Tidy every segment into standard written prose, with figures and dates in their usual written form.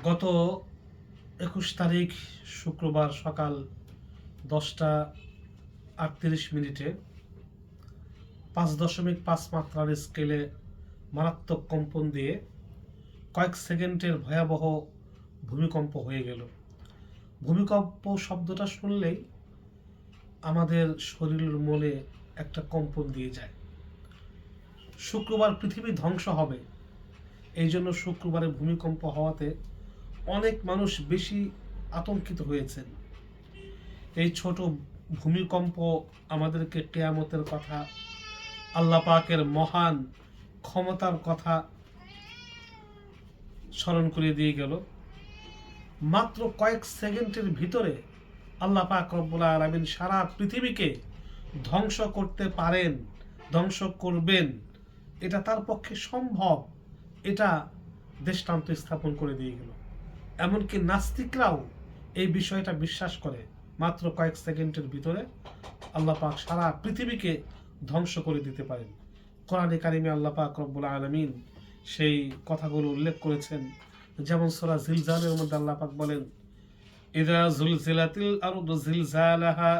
গত 21 তারিখ শুক্রবার সকাল 10টা 38 মিনিটে 5.5 মাত্রার স্কেলে মারাত্মক কম্পন দিয়ে কয়েক সেকেন্ডের ভয়াবহ ভূমিকম্প হয়ে গেল। ভূমিকম্প শব্দটা শুনলেই আমাদের শরীরের মনে একটা কম্পন দিয়ে যায়। শুক্রবার পৃথিবী ধ্বংস হবে, এই জন্য শুক্রবারে ভূমিকম্প হওয়াতে অনেক মানুষ বেশি আতঙ্কিত হয়েছেন। এই ছোট ভূমিকম্প আমাদেরকে কিয়ামতের কথা, আল্লাহ পাকের মহান ক্ষমতার কথা স্মরণ করে দিয়ে গেল। মাত্র কয়েক সেকেন্ডের ভিতরে আল্লাহ পাক রব্বুল আলামিন সারা পৃথিবীকে ধ্বংস করতে পারেন, ধ্বংস করবেন, এটা তার পক্ষে সম্ভব, এটা দৃষ্টান্ত স্থাপন করে দিয়ে গেল। এমনকি নাস্তিকরাও এই বিষয়টা বিশ্বাস করে, মাত্র কয়েক সেকেন্ডের ভিতরে আল্লাহ পাক সারা পৃথিবীকে ধ্বংস করে দিতে পারেন। কোরআনে কারিমে আল্লাহ পাক রব্বুল আলামিন সেই কথাগুলো উল্লেখ করেছেন। যেমন সূরা জিলজালের মধ্যে আল্লাহ পাক বলেন, ইযা জুলজিলাতিল আরদু জিলজালাহা,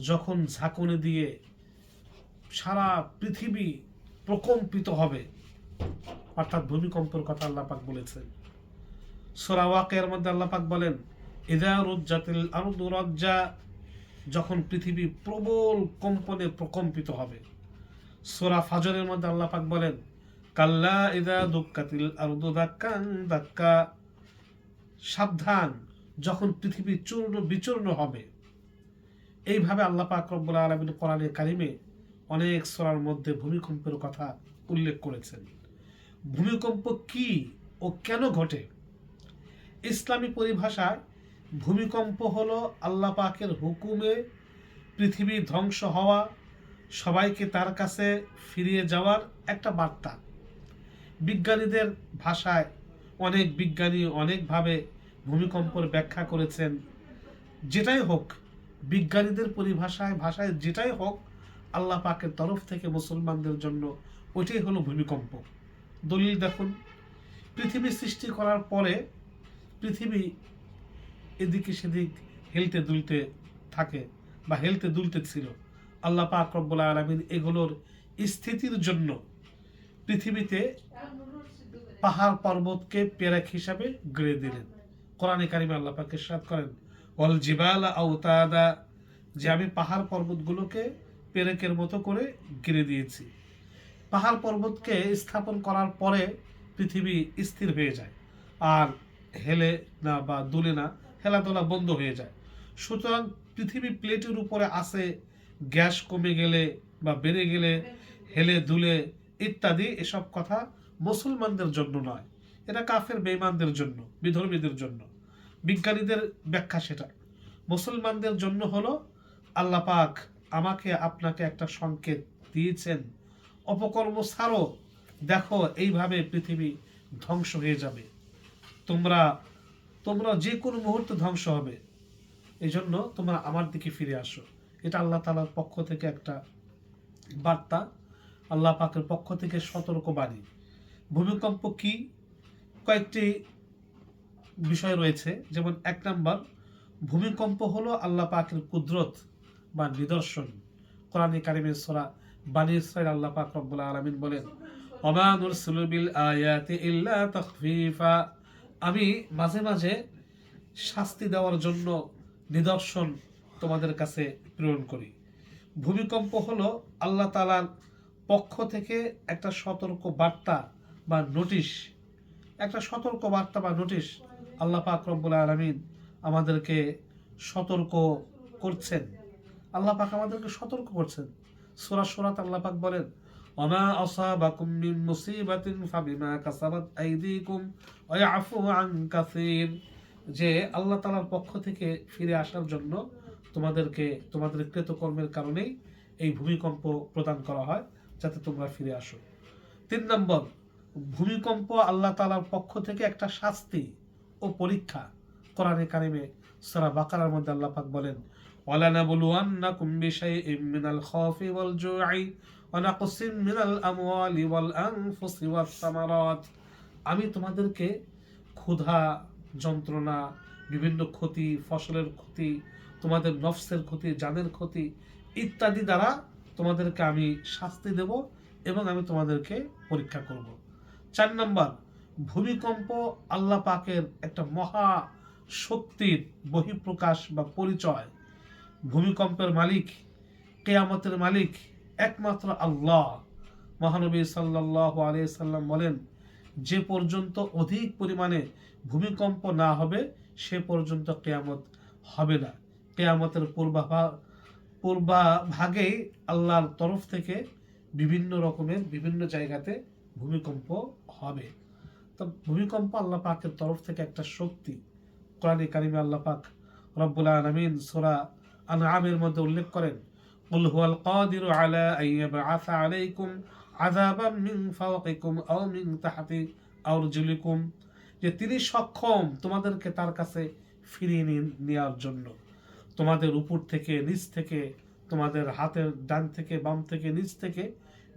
যখন ঝাঁকুনি দিয়ে সারা পৃথিবী প্রকম্পিত হবে, অর্থাৎ ভূমিকম্পের কথা আল্লাহ পাক বলেছেন। সূরা ওয়াকিয়ার মধ্যে আল্লাহ পাক বলেন, ইযা রুজ্জাতিল আরদু রাজ্জা, যখন পৃথিবী প্রবল কম্পনে প্রকম্পিত হবে। সূরা ফাজরের মধ্যে আল্লাহ পাক বলেন, কাল্লা ইযা দুক্কাতিল আরদু দাক্কান দাক্কা, সাবধান যখন পৃথিবী চূর্ণ বিচূর্ণ হবে। এইভাবে আল্লাহ পাক রব্বুল আলামিন কোরআনে কারিমে অনেক সূরার মধ্যে ভূমিকম্পের কথা উল্লেখ করেছেন। ভূমিকম্প কি ও কেন ঘটে? ইসলামী পরিভাষায় ভূমিকম্প হলো আল্লাহ পাকের হুকুমে পৃথিবী ধ্বংস হওয়া, সবাইকে তার কাছে ফিরিয়ে যাওয়ার একটা বার্তা। বিজ্ঞানীদের ভাষায় অনেক বিজ্ঞানী অনেকভাবে ভূমিকম্পের ব্যাখ্যা করেছেন। যেটাই হোক, বিজ্ঞানীদের পরিভাষায় ভাষায় যেটাই হোক, আল্লাহ পাকের তরফ থেকে মুসলমানদের জন্য ওইটাই হলো ভূমিকম্প। দলিল দেখুন, পৃথিবী সৃষ্টি করার পরে পৃথিবী এদিকে সেদিক হেলতে দুলতে থাকে বা হেলতে দুলতে ছিল। আল্লাহ পাক রব্বুল আলামিন এগুলোর স্থিতির জন্য পৃথিবীতে পাহাড় পর্বতকে পেরেক হিসাবে গড়ে দিলেন। কোরআনে কারিমে আল্লাহ পাক ইরশাদ করেন, ওয়াল জিবালা আওতাদা, যে আমি পাহাড় পর্বতগুলোকে পেরেকের মতো করে গড়ে দিয়েছি। পাহাড় পর্বতকে স্থাপন করার পরে পৃথিবী স্থির হয়ে যায়, আর হেলে না বা দুলে না, হেলাদোলা বন্ধ হয়ে যায়। সুতরাং পৃথিবী প্লেটের উপরে আসে, গ্যাস কমে গেলে বা বেড়ে গেলে হেলে দুলে ইত্যাদি, এসব কথা মুসলমানদের জন্য নয়, এটা কাফের বেঈমানদের জন্য, বিধর্মীদের জন্য। বিজ্ঞানীদের ব্যাখ্যা সেটা। মুসলমানদের জন্য হলো আল্লাহ পাক আমাকে আপনাকে একটা সংকেত দিয়েছেন, অপকর্ম ছাড়ো, দেখো এইভাবে পৃথিবী ধ্বংস হয়ে যাবে, তোমরা তোমরা যে কোনো মুহূর্তে ধ্বংস হবে, এই জন্য তোমরা আমার দিকে ফিরে আসো। এটা আল্লাহ তাআলার পক্ষ থেকে একটা বার্তা, আল্লাহ পাকের পক্ষ থেকে সতর্ক বাণী। ভূমিকম্প কি? কয়েকটি বিষয় রয়েছে। যেমন 1 নাম্বার, ভূমিকম্প হলো আল্লাহ পাকের কুদরত বা নিদর্শন। কোরআনে কারিমের সূরা বানী ইসরাঈল আল্লাহ পাক রব্বুল আলামিন বলেন, ওমা নুরসিলু বিল আয়াতি ইল্লা তাখফীফা, আমি মাঝে মাঝে শাস্তি দেওয়ার জন্য নিদর্শন তোমাদের কাছে প্রেরণ করি। ভূমিকম্প হলো আল্লাহ তাআলার পক্ষ থেকে একটা সতর্ক বার্তা বা নোটিশ, একটা সতর্ক বার্তা বা নোটিশ। আল্লাহ পাক রব্বুল আলামিন আমাদেরকে সতর্ক করছেন, আল্লাহ পাক আমাদেরকে সতর্ক করছেন। সূরা সূরাতে আল্লাহ পাক বলেন, ওমা আসাবাকুম মিন মুসিবাতিন ফাবিমা কাসাবাত আইদিকুম ওয়া ইয়াফু আন কাসীর, যে আল্লাহ তাআলার পক্ষ থেকে ফিরে আসার জন্য তোমাদেরকে তোমাদের কৃতকর্মের কারণেই এই ভূমিকম্প প্রদান করা হয়, যাতে তোমরা ফিরে আসো। 3 নম্বর, ভূমিকম্প আল্লাহ তাআলার পক্ষ থেকে একটা শাস্তি ও পরীক্ষা। কোরআনে কারিমে সূরা বাকারার মধ্যে আল্লাহ পাক বলেন, ওয়ালানাবলুওয়ান্নাকুম বিশাইইম মিনাল খাউফি ওয়াল জু'i ওয়া নাকসিম মিনাল আমওয়ালি ওয়াল আনফুসি ওয়াস সামারাত, আমি তোমাদেরকে ক্ষুধা, যন্ত্রণা, বিভিন্ন ক্ষতি, ফসলের ক্ষতি, তোমাদের নফসের ক্ষতি, জানের ক্ষতি ইত্যাদি দ্বারা তোমাদেরকে আমি শাস্তি দেব এবং আমি তোমাদেরকে পরীক্ষা করব। 4 নম্বর, ভূমিকম্প আল্লাহ পাকের একটা মহা শক্তির বহিঃপ্রকাশ বা পরিচয়। ভূমিকম্পের মালিক, কেয়ামতের মালিক একমাত্র আল্লাহ। মহানবী সাল্লাল্লাহু আলাইহি সাল্লাম বলেন, যে পর্যন্ত অধিক পরিমাণে ভূমিকম্প না হবে সে পর্যন্ত কেয়ামত হবে না। কেয়ামতের পূর্বাভাগেই আল্লাহর তরফ থেকে বিভিন্ন রকমের বিভিন্ন জায়গাতে ভূমিকম্প হবে। তো ভূমিকম্প আল্লাহ পাকের তরফ থেকে একটা শক্তি। কোরআনে কারিমে আল্লাহ পাক রব্বুল আলামিন সূরা আনআমের মধ্যে উল্লেখ করেন, কুল হুয়াল কাদিরু আলা আন ইয়াবআসা আলাইকুম আযাবাম মিন ফাওকিকুম আও মিন তাহতি আরজুলিকুম, যে তিনি সক্ষম তোমাদেরকে তার কাছে ফিরিয়ে নেওয়ার জন্য, তোমাদের উপর থেকে, নিচ থেকে, তোমাদের হাতের ডান থেকে, বাম থেকে, নিচ থেকে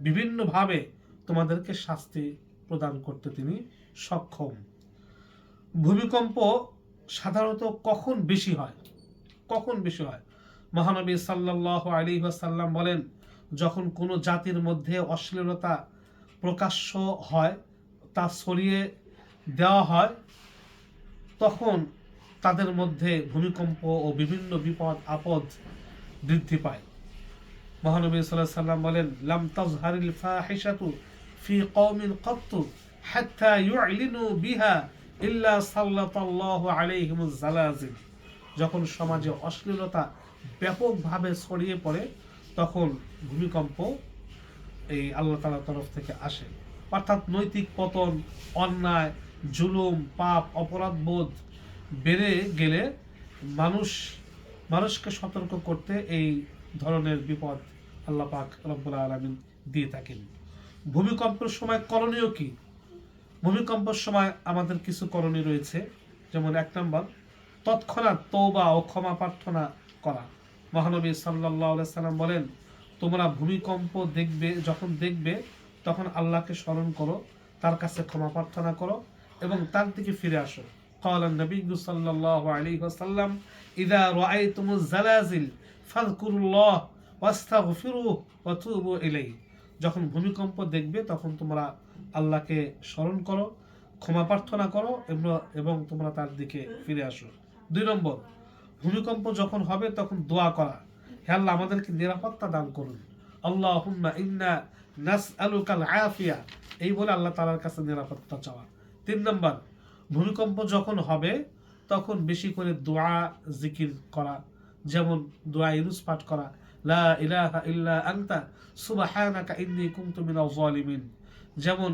বিভিন্নভাবে তোমাদেরকে শাস্তি প্রদান করতে তিনি সক্ষম। ভূমিকম্প সাধারণত কখন বেশি হয়? মহানবী সাল্লাল্লাহু আলাইহি ওয়াসাল্লাম বলেন, যখন কোনো জাতির মধ্যে অশ্লীলতা প্রকাশ্য হয়, তা ছড়িয়ে দেওয়া হয়, তখন তাদের মধ্যে ভূমিকম্প ও বিভিন্ন বিপদ আপদ বৃদ্ধি পায়। মহানবী সাল্লাল্লাহু আলাইহি ওয়াসাল্লাম বলেন, লাম তাজহারিল ফাহিশাতু ফি কওমিন কাত্তু হাত্তা ইউ'লিনু বিহা ইল্লা সাল্লাতাল্লাহু আলাইহিমুজ জালাজিল। যখন সমাজে অশ্লীলতা ব্যাপকভাবে ছড়িয়ে পড়ে তখন ভূমিকম্প এই আল্লাহ তাআলার তরফ থেকে আসে। অর্থাৎ নৈতিক পতন, অন্যায়, জুলুম, পাপ, অপরাধ বোধ বেড়ে গেলে মানুষকে সতর্ক করতে এই ধরনের বিপদ আল্লাহ পাক রব্বুল আলামিন দিয়ে থাকেন। ভূমিকম্পের সময় করণীয় কি? ভূমিকম্পের সময় আমাদের কিছু করণীয় রয়েছে। যেমন 1 নম্বর, তৎক্ষণাৎ তওবা ও ক্ষমা প্রার্থনা করা। মহানবী সাল্লাল্লাহু আলাইহি সাল্লাম বলেন, তোমরা ভূমিকম্প যখন দেখবে তখন আল্লাহকে স্মরণ করো, তার কাছে ক্ষমা প্রার্থনা করো এবং তার দিকে ফিরে আসো। قال النبي صلى الله عليه وسلم إذا رأيتم الزلازل فاذكروا الله واستغفروه وتوبوا إليه। যখন ভূমিকম্প দেখবে তখন তোমরা আল্লাহকে স্মরণ করো, ক্ষমা প্রার্থনা করো এবং তোমরা তার দিকে ফিরে আসো। 2 নম্বর, ভূমিকম্প যখন হবে তখন দোয়া করা, হে আল্লাহ আমাদেরকে নিরাপত্তা দান করুন, আল্লাহুম্মা ইন্না নাসআলুকাল আফিয়া, এই বলে আল্লাহ তাআলার কাছে নিরাপত্তা চাওয়া। 3 নম্বর, ভূমিকম্প যখন হবে তখন বেশি করে দোয়া জিকির করা, যেমন দোয়া ইউনুস পাঠ করা, লা ইলাহা ইল্লা আনতা সুবহানাকা ইন্নী কুনতু মিনাজ জালিমিন। যেমন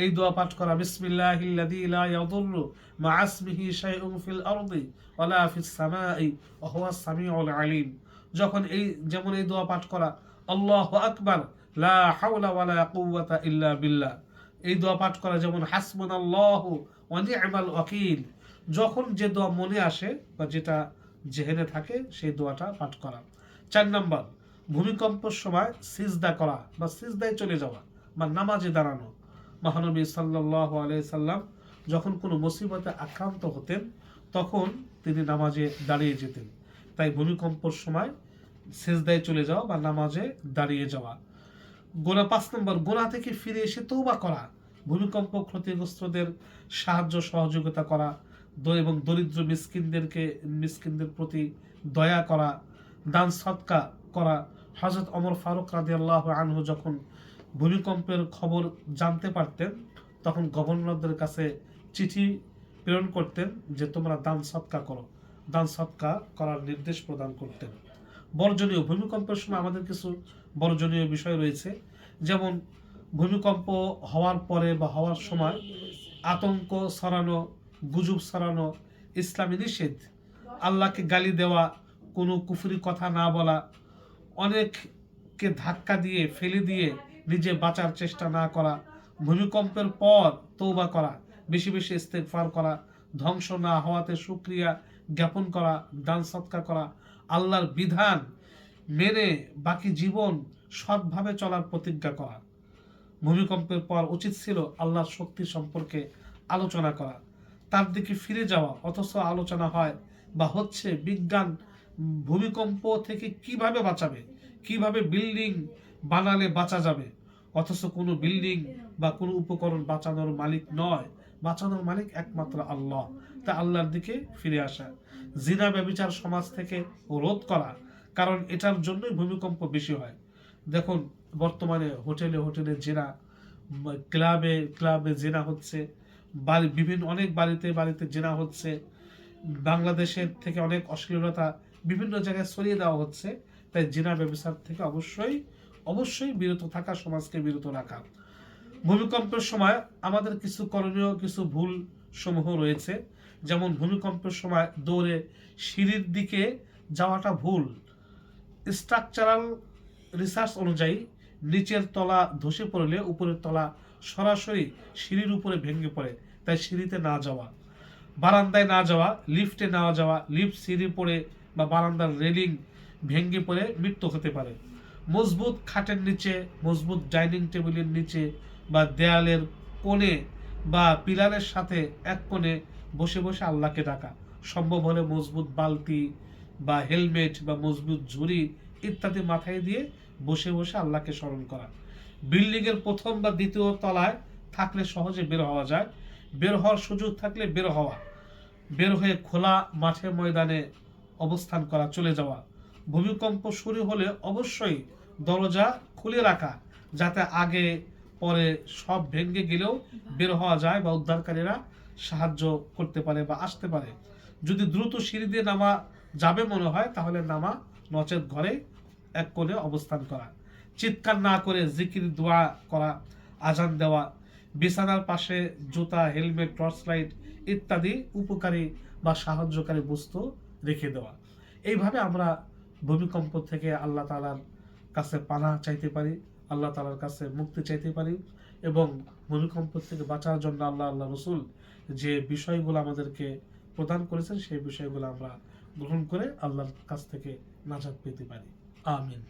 এই দোয়া পাঠ করা, বিসমিল্লাহিল্লাযী লা ইয়াদুররু মা ইসমিহি শাইউন ফিল আরদি ওয়ালা ফিস সামাই ওয়া হুয়াস সামিউল আলিম। যেমন এই দোয়া পাঠ করা, আল্লাহু আকবার লা হাওলা ওয়ালা কুওয়াতা ইল্লা বিল্লাহ। এই দোয়া পাঠ করা, যেমন হাসবুনাল্লাহু ওয়া নি'মাল ওয়াকিল। যখন যে দোয়া মনে আসে বা যেটা জেহেনে থাকে সেই দোয়াটা পাঠ করা। 4 নম্বর, ভূমিকম্পের সময় সিজদা করা বা সিজদায় চলে যাওয়া বা নামাজে দাঁড়ানো। মহানবী সাল্লাল্লাহু আলাইহি সাল্লাম যখন কোনো মুসিবতে আক্রান্ত হতেন তখন তিনি নামাজে দাঁড়িয়ে যেতেন। তাই ভূমিকম্পের সময় সিজদায় চলে যাওয়া বা নামাজে দাঁড়িয়ে যাওয়া। 5 নম্বর, গুনাহ থেকে ফিরে এসে তওবা করা, ভূমিকম্প ক্ষতিগ্রস্তদের সাহায্য সহযোগিতা করা এবং দরিদ্র মিসকিনদের প্রতি দয়া করা, দান সদকা করা। হযরত ওমর ফারুক রাদিয়াল্লাহু আনহু যখন ভূমিকম্পের খবর জানতে পারতেন তখন গভর্নরদের কাছে চিঠি প্রেরণ করতেন যে তোমরা দান সদকা করার নির্দেশ প্রদান করতেন। বর্জনীয়, ভূমিকম্পের সময় আমাদের কিছু বর্জনীয় বিষয় রয়েছে। যেমন ভূমিকম্প হওয়ার পরে বা হওয়ার সময় আতঙ্ক ছড়ানো, গুজব ছড়ানো ইসলামী নিষেধ। আল্লাহকে গালি দেওয়া, কোনো কুফরি কথা না বলা, অনেককে ধাক্কা দিয়ে ফেলে দিয়ে নিজে বাঁচার চেষ্টা না করা, ভূমিকম্পের পর তওবা করা, বেশি বেশি ইস্তেগফার করা, ধ্বংস না হওয়াতে শুকরিয়া জ্ঞাপন করা, দান সদকা করা, আল্লাহর বিধান মেনে বাকি জীবন সৎভাবে চলার প্রতিজ্ঞা করা। ভূমিকম্পের পর উচিত ছিল আল্লাহর শক্তি সম্পর্কে আলোচনা করা। তার দিকে ফিরে যাওয়া, অথচ আলোচনা হয় বা হচ্ছে বিজ্ঞান ভূমিকম্প থেকে কিভাবে বাঁচাবে, কিভাবে বিল্ডিং বানালে বাঁচা যাবে, অথচ কোনো বিল্ডিং বা কোনো উপকরণ বাঁচানোর মালিক নয়, বাঁচানোর মালিক একমাত্র আল্লাহ। তা আল্লাহর দিকে ফিরে আসা, জিনা ব্যভিচার সমাজ থেকে রোধ করা, কারণ এটার জন্যই ভূমিকম্প বেশি হয়। দেখুন বর্তমানে হোটেলে হোটেলে জেনা, ক্লাবে ক্লাবে জেনা হচ্ছে, বাড়ি বিভিন্ন অনেক বাড়িতে বাড়িতে জেনা হচ্ছে, বাংলাদেশের থেকে অনেক অশ্লীলতা বিভিন্ন জায়গায় ছড়িয়ে দেওয়া হচ্ছে। তাই জেনা ব্যবসার থেকে অবশ্যই অবশ্যই বিরত থাকা, সমাজকে বিরত রাখা। ভূমিকম্পের সময় আমাদের কিছু করণীয়, কিছু ভুল সমূহ রয়েছে। যেমন ভূমিকম্পের সময় দৌড়ে সিঁড়ির দিকে যাওয়াটা ভুল। স্ট্রাকচারাল রিসার্চ অনুযায়ী নিচের তলা ধসে পড়লে উপরের তলা সরাসরি সিঁড়ির উপরে ভেঙে পড়ে, তাই সিঁড়িতে না যাওয়া। বারান্দায় না যাওয়া, লিফটে না যাওয়া, লিফট সিঁড়ি পড়ে বা বারান্দার রেলিং ভেঙে পড়ে মৃত্যু হতে পারে। মজবুত খাটের নিচে, মজবুত ডাইনিং টেবিলের নিচে বা দেয়ালের কোণে বা পিলারের সাথে এক কোণে বসে বসে আল্লাহকে ডাকা। সম্ভব হলে মজবুত বালতি বা হেলমেট বা মজবুত ঝুড়ি ইত্যাদি মাথায় দিয়ে বসে বসে আল্লাহকে স্মরণ করা। বিল্ডিং এর প্রথম বা দ্বিতীয় তলায় থাকলে সহজে বের হওয়া যায়, বের হওয়ার সুযোগ থাকলে বের হওয়া, বের হয়ে খোলা মাঠে ময়দানে অবস্থান করা, চলে যাওয়া। ভূমিকম্প শুরু হলে অবশ্যই দরজা খুলে রাখা, যাতে আগে পরে সব ভেঙে গেলেও বের হওয়া যায় বা উদ্ধারকারীরা সাহায্য করতে পারে বা আসতে পারে। যদি দ্রুত সিঁড়ি দিয়ে নামা যাবে মনে হয় তাহলে নামা, নচেত ঘরে এক কোণে অবস্থান করা। চিৎকার না করে জিকির দোয়া করা, আজান দেওয়া, বিছানার পাশে জুতা, হেলমেট, টর্চ লাইট ইত্যাদি উপকারী বা সাহায্যকারী বস্তু রেখে দেওয়া। এইভাবে আমরা ভূমিকম্প থেকে আল্লাহ তাআলার কাছে পানাহ চাইতে পারি, আল্লাহ তাআলার কাছে মুক্তি চাইতে পারি, এবং ভূমিকম্প থেকে বাঁচার জন্য আল্লাহ রসুল যে বিষয়গুলো আমাদেরকে প্রদান করেছেন সেই বিষয়গুলো আমরা গ্রহণ করে আল্লাহর কাছ থেকে নাজাত পেতে পারি। আমিন।